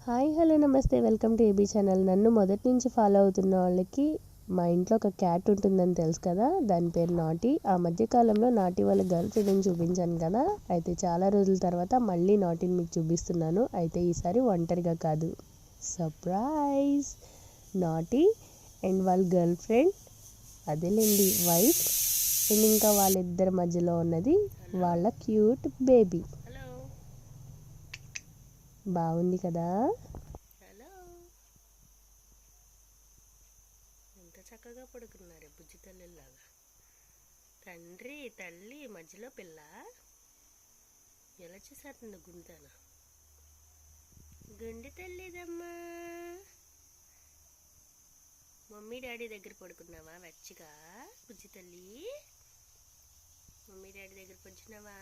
Hi hello నమస్తే welcome to AB channel. నన్ను మొదటి నుంచి ఫాలో అవుతున్న వాళ్ళకి మా ఇంట్లో ఒక క్యాట్ ఉంటుందని తెలుసు కదా, దాని పేరు నాటి. ఆ మధ్యకాలంలో నాటి వాళ్ళ గర్ల్ ఫ్రెండ్ని చూపించాను కదా, అయితే చాలా రోజుల తర్వాత మళ్ళీ నాటిని మీకు చూపిస్తున్నాను. అయితే ఈసారి ఒంటరిగా కాదు, సర్ప్రైజ్. నాటి అండ్ వాళ్ళ గర్ల్ ఫ్రెండ్, అదేలేండి వైఫ్, అండ్ ఇంకా వాళ్ళిద్దరి మధ్యలో ఉన్నది వాళ్ళ క్యూట్ బేబీ. బాగుంది కదా. హలో, ఎంత చక్కగా పడుకున్నారు బుజ్జి తల్లిలాగా. తండ్రి తల్లి మధ్యలో పిల్ల ఎలా చేసేస్తుంది గుంతన. గుండె తల్లిదమ్మా. మమ్మీ డాడీ దగ్గర పడుకున్నావా వెచ్చగా బుజ్జి తల్లి? మమ్మీ డాడీ దగ్గర పడుకున్నావా?